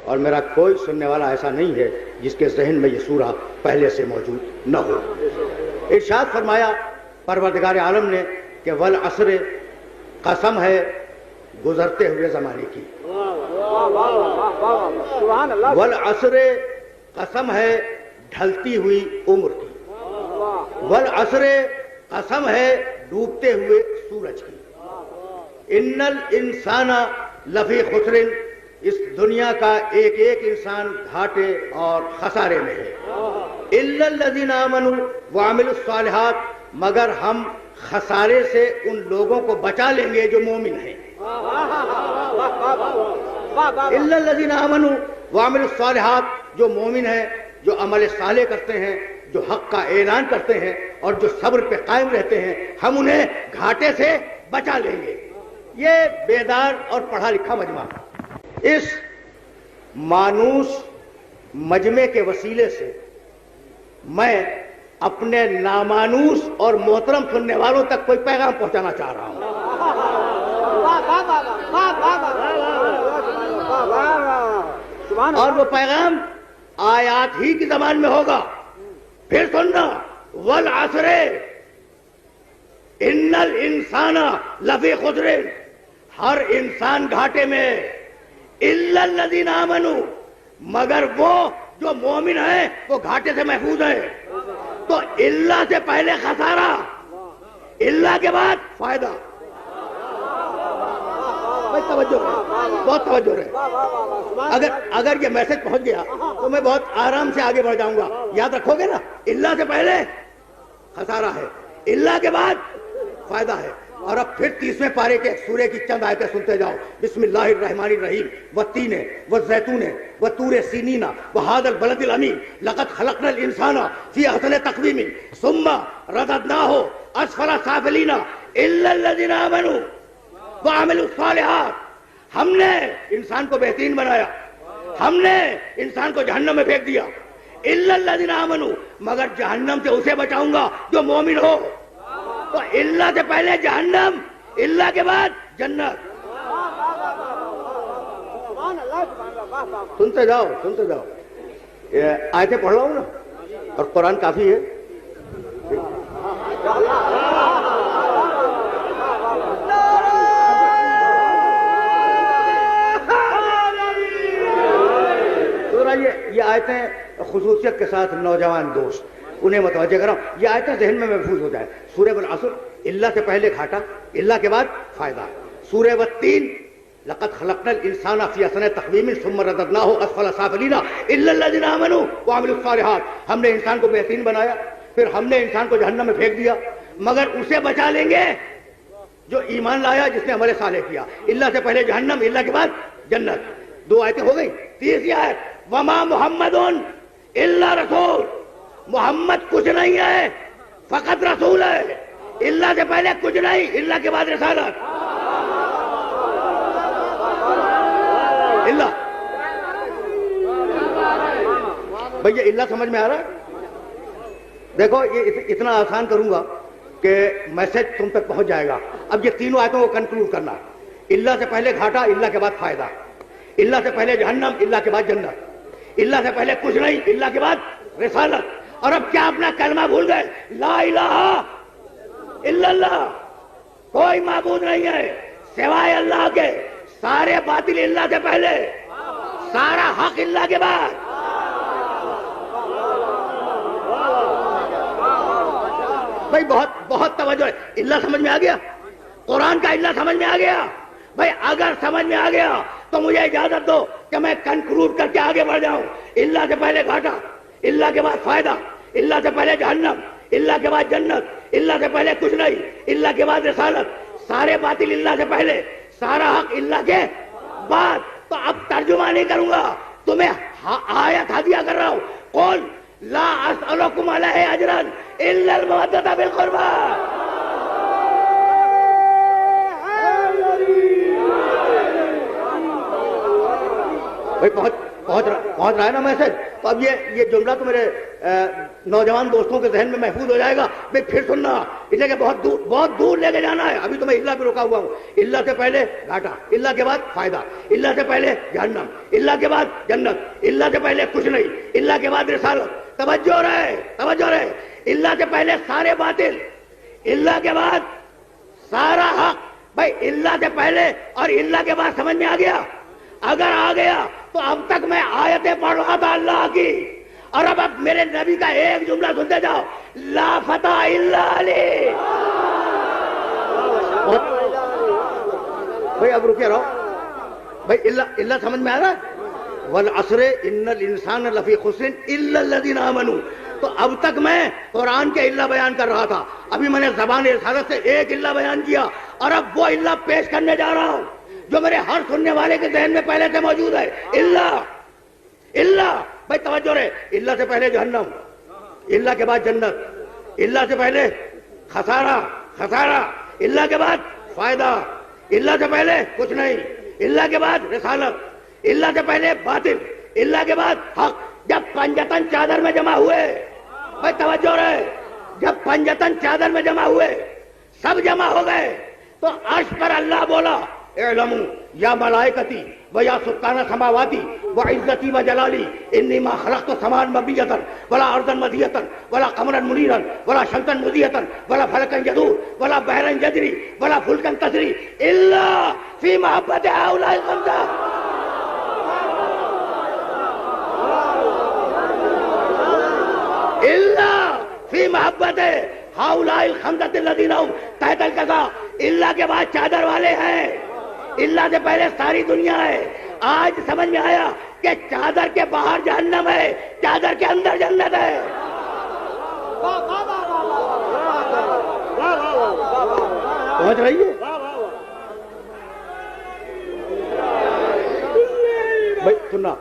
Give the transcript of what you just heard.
اور میرا کوئی سننے والا ایسا نہیں ہے جس کے ذہن میں یہ سورہ پہلے سے موجود نہ ہو۔ ارشاد فرمایا پروردگار عالم نے کہ والعصر، قسم ہے گزرتے ہوئے زمانے کی، والعصر، قسم ہے ڈھلتی ہوئی عمر کی، والعصر، قسم ہے ڈوبتے ہوئے سورج کی، ان الانسان لفی خسر، اس دنیا کا ایک ایک انسان گھاٹے اور خسارے میں ہے، الا الذین آمنوا وعملوا الصالحات، مگر ہم خسارے سے ان لوگوں کو بچا لیں گے جو مومن ہیں، الا الذین آمنوا وعملوا الصالحات، جو مومن ہیں، جو عمل صالح کرتے ہیں، جو حق کا اعلان کرتے ہیں اور جو صبر پہ قائم رہتے ہیں، ہم انہیں گھاٹے سے بچا لیں گے۔ یہ بیدار اور پڑھا لکھا مجمع، اس مانوس مجمع کے وسیلے سے میں اپنے نامانوس اور محترم سننے والوں تک کوئی پیغام پہنچانا چاہ رہا ہوں۔ اور وہ پیغام آیات ہی کی زبان میں ہوگا۔ پھر سننا، والعصر ان الانسان لفی خسر، ہر انسان گھاٹے میں، الا الذین آمنوا، مگر وہ جو مومن ہیں وہ گھاٹے سے محفوظ ہے۔ تو اللہ سے پہلے خسارہ، اللہ کے بعد فائدہ۔ توجہ رہے، بہت توجہ رہے۔ اگر یہ میسج پہنچ گیا تو میں بہت آرام سے آگے بڑھ جاؤں گا۔ یاد رکھو گے نا، اللہ سے پہلے خسارہ ہے، اللہ کے بعد فائدہ ہے۔ اور اب پھر 30ویں پارے کے سورے کی چند آیتیں سنتے جاؤ۔ بسم اللہ الرحمن الرحیم، والتین والزیتون وطور سینین وہذا البلد الامین لقد خلقنا الانسان فی احسن تقویم ثم رددناہ اسفل سافلین الا الذین آمنوا وعملوا الصالحات، ہم نے انسان کو بہترین بنایا، ہم نے انسان کو جہنم میں پھینک دیا، الا الذین آمنوا، مگر جہنم سے اسے بچاؤں گا جو مومن ہو۔ تو اللہ سے پہلے جہنم، اللہ کے بعد جنت۔ سنتے جاؤ سنتے جاؤ، آیتیں پڑھ رہا ہوں نا، اور قرآن کافی ہے۔ یہ آیتیں خصوصیت کے ساتھ نوجوان دوست انہیں متوجہ کراؤں، یہ آیتیں ذہن میں محفوظ ہو جائے۔ سورہ والعصر، اللہ سے پہلے گھاٹا، اللہ کے بعد فائدہ۔ سورہ والتین، لقد خلقنا الانسان فی احسن تقویم ثم رددناہ اسفل سافلین الا الذین آمنوا وعملوا الصالحات، ہم نے انسان کو بہترین بنایا، پھر ہم نے انسان کو جہنم میں پھینک دیا، مگر اسے بچا لیں گے جو ایمان لایا، جس نے عمل صالح کیا۔ اللہ سے پہلے جہنم، اللہ کے بعد جنت۔ 2 آیتیں ہو گئی۔ تیسری آیت، وما محمد الا رسول، محمد کچھ نہیں ہے، فقط رسول ہے۔ اللہ سے پہلے کچھ نہیں، اللہ کے بعد رسالت۔ اللہ، بھئی یہ اللہ سمجھ میں آ رہا ہے؟ دیکھو یہ اتنا آسان کروں گا کہ میسج تم تک پہنچ جائے گا۔ اب یہ تینوں آیتوں کو کنکلوڈ کرنا، اللہ سے پہلے گھاٹا، اللہ کے بعد فائدہ، اللہ سے پہلے جہنم، اللہ کے بعد جنت، اللہ سے پہلے کچھ نہیں، اللہ کے بعد رسالت۔ اور اب کیا اپنا کلمہ بھول گئے؟ لا الہ الا اللہ، کوئی معبود نہیں ہے سوائے اللہ کے، سارے باطل اللہ سے پہلے، سارا حق اللہ کے بعد۔ بھائی بہت توجہ ہے۔ اللہ سمجھ میں آ گیا؟ قرآن کا اللہ سمجھ میں آ گیا؟ بھائی اگر سمجھ میں آ گیا تو مجھے اجازت دو کہ میں کنکلوڈ کر کے آگے بڑھ جاؤں۔ اللہ سے پہلے گھاٹا، اللہ کے بعد فائدہ، اللہ سے پہلے جہنم، اللہ کے بعد جنت، اللہ سے پہلے کچھ نہیں، اللہ کے بعد رسالت، سارے باطل اللہ سے پہلے، سارا حق اللہ کے بعد۔ تو اب ترجمہ نہیں کروں گا، تمہیں آیت ہدیہ کر رہا ہوں، قل لا اسألکم علیہ اجرا الا المودۃ بالقربی۔ بھائی پہنچ رہا ہے نا میسج؟ تو اب یہ جملہ تو میرے نوجوان دوستوں کے ذہن میں محفوظ ہو جائے گا. میں پھر سننا, اس لیے کہ بہت دور لے کے جانا ہے. ابھی تو میں اللہ پہ رکا ہوا ہوں. اللہ سے پہلے گھاٹا, اللہ کے بعد فائدہ, اللہ سے پہلے جہنم, اللہ کے بعد جنت, اللہ سے پہلے کچھ نہیں, اللہ کے بعد رسالت. توجہ رہے, توجہ رہے. اللہ سے پہلے سارے باطل, اللہ کے بعد سارا حق. بھائی اللہ سے پہلے اور اللہ کے بعد سمجھ میں آ گیا؟ اگر آ گیا تو اب تک میں آیتیں پڑھ رہا تھا اللہ کی, اور اب میرے نبی کا ایک جملہ سنتے جاؤ, لا فتح الا علی. بھائی اب رکے رہو بھائی, اللہ سمجھ میں آ رہا ہے؟ والعصر ان الانسان لفی خسر الا الذین آمنوا. تو اب تک میں قرآن کے اللہ بیان کر رہا تھا, ابھی میں نے زبان رسالت سے ایک اللہ بیان کیا, اور اب وہ اللہ پیش کرنے جا رہا ہوں جو میرے ہر سننے والے کے ذہن میں پہلے سے موجود ہے. اللہ بھائی توجہ رہے. اللہ سے پہلے جہنم, اللہ کے بعد جنت, اللہ سے پہلے خسارہ, اللہ کے بعد فائدہ, اللہ سے پہلے کچھ نہیں, اللہ کے بعد رسالت, اللہ سے پہلے باطل, اللہ کے بعد حق. جب پنجتن چادر میں جمع ہوئے, بھائی توجہ رہے, جب پنجتن چادر میں جمع ہوئے, سب جمع ہو گئے, تو عرش پر اللہ بولا, اعلموا یا ملائکتی و یا سکان سماواتی و عزتی و جلالی انی ما خلقت سمان مبنیتا ولا ارضا مدیتا ولا قمرا منیرا ولا شمسا مضیئتا ولا فلکا یدور ولا بحرا یجری ولا فلکا تجری الا فی محبت هؤلاء الخمسہ. اللہ فی محبت ہؤلاء الخمسۃ الذین هم تحت القضاء. اللہ کے بعد چادر والے ہیں, اللہ سے پہلے ساری دنیا ہے. آج سمجھ میں آیا کہ چادر کے باہر جہنم ہے, چادر کے اندر جنت ہے. پہنچ رہی ہے بھائی, سننا